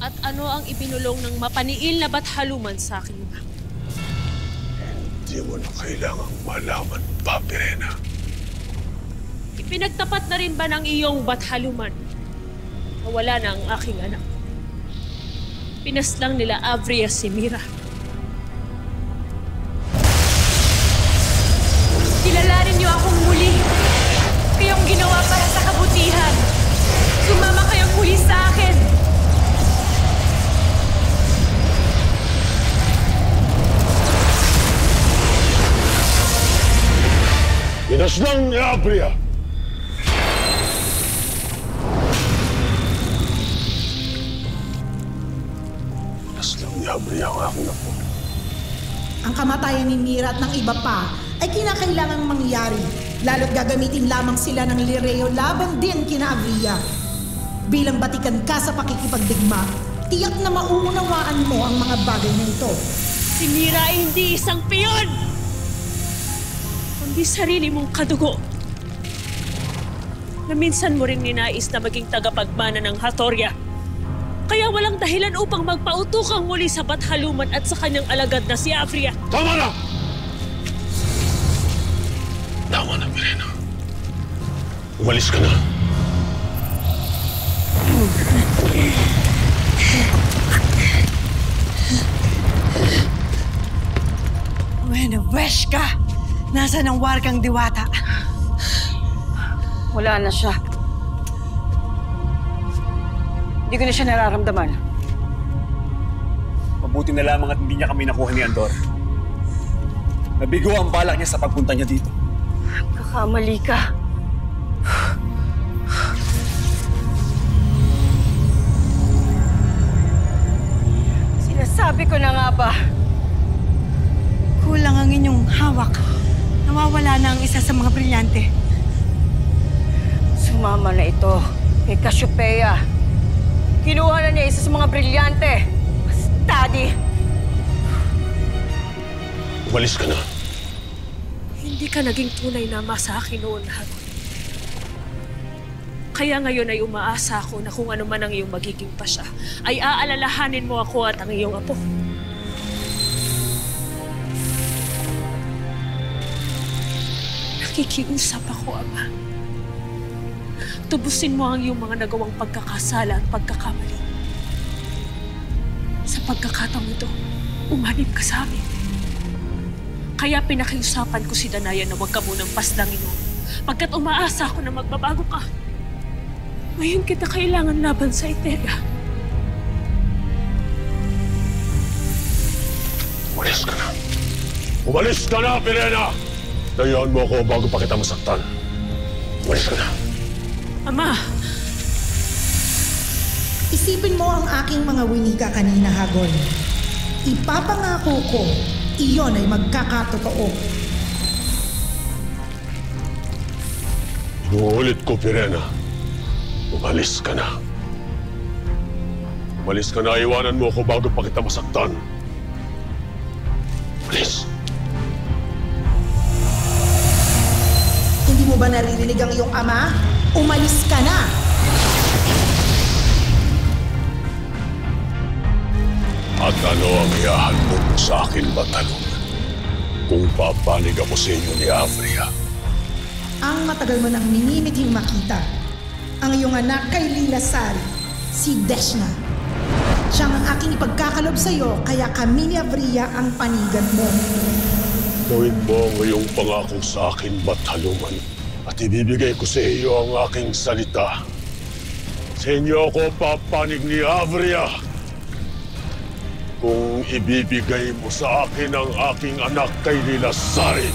At ano ang ibinulong ng mapaniil na bathaluman sa akin, Ma? Hindi mo na kailangang malaman pa, Pirena. Ipinagtapat na rin ba ng iyong bathaluman na wala na ang aking anak? Pinaslang nila Avria si Mira. Kilalarin niyo akong muli. Kayong ginawa para sa kabutihan. Sumama kayong muli sa akin. Pinaslang ni Avria! Pinaslang ni Avria ang aking apo. Ang kamatayan ni Mira at ng iba pa ay kinakailangang mangyari, lalo't gagamitin lamang sila ng Lireo laban din kina Avria. Bilang batikan ka sa pakikipagdigma, tiyak na mauunawaan mo ang mga bagay na ito. Si Mira ay hindi isang piyon, kundi sarili mong kadugo na minsan mo rin ninais na maging tagapagmana ng Hatoria. Kaya walang dahilan upang magpautukang muli sa bathaluman at sa kanyang alagad na si Avria. Tama na! Tama na, Pirena. Umalis ka na. Wenwesh ka! Nasaan ang wargang diwata? Wala na siya. Hindi ko na siya nararamdaman. Mabuti na lamang at hindi niya kami nakuha ni Andor. Nabigo ang balak niya sa pagpunta niya dito. Kakamali ka. Sinasabi ko na nga ba? Kulang ang inyong hawak. Nawawala na ang isa sa mga brilyante. Sumama na ito kay Cassiopeia. Kinuha na niya isa sa mga brilyante. Bastadi! Umalis ka na. Hindi ka naging tunay na ama sa akin noon, Hagon. Kaya ngayon ay umaasa ako na kung ano man ang iyong magiging pasya, ay aalalahanin mo ako at ang iyong apo. Nakikiusap ako, Ama. Tubusin mo ang iyong mga nagawang pagkakasala at pagkakamali. Sa pagkakataong ito, umanib ka sa amin. Kaya pinakiusapan ko si Danaya na huwag ka munang paslangin mo. Pagkat umaasa ako na magbabago ka. Ngayon kita kailangan laban sa Eteria. Umalis ka na. Umalis ka na, Pirena! Dayaan mo ako bago pa kita masaktan. Umalis ka na. Ama! Isipin mo ang aking mga winika kanina, Hagon. Ipapangako ko, iyon ay magkakatotoo. Inuulit ko, Pirena. Umalis ka na. Umalis ka na, iwanan mo ako bago pa kita masaktan. Umalis. Hindi mo ba naririnig ang iyong ama? Umalis ka na! At ano ang iahandog mo sa akin, Bathaluman? Kung papanig ako sa inyo ni Avria. Ang matagal mo nang minimithing makita. Ang iyong anak kay Lilasal, si Deshna. Siyang ang aking ipagkakalob sa iyo, kaya kami ni Avria ang panigan mo. Gawin mo ang iyong pangako sa akin, Bathaluman. At ibibigay ko sa iyo ang aking salita. Sa inyo ako papanig ni Avria. Kung ibibigay mo sa akin ang aking anak kay Lilasari.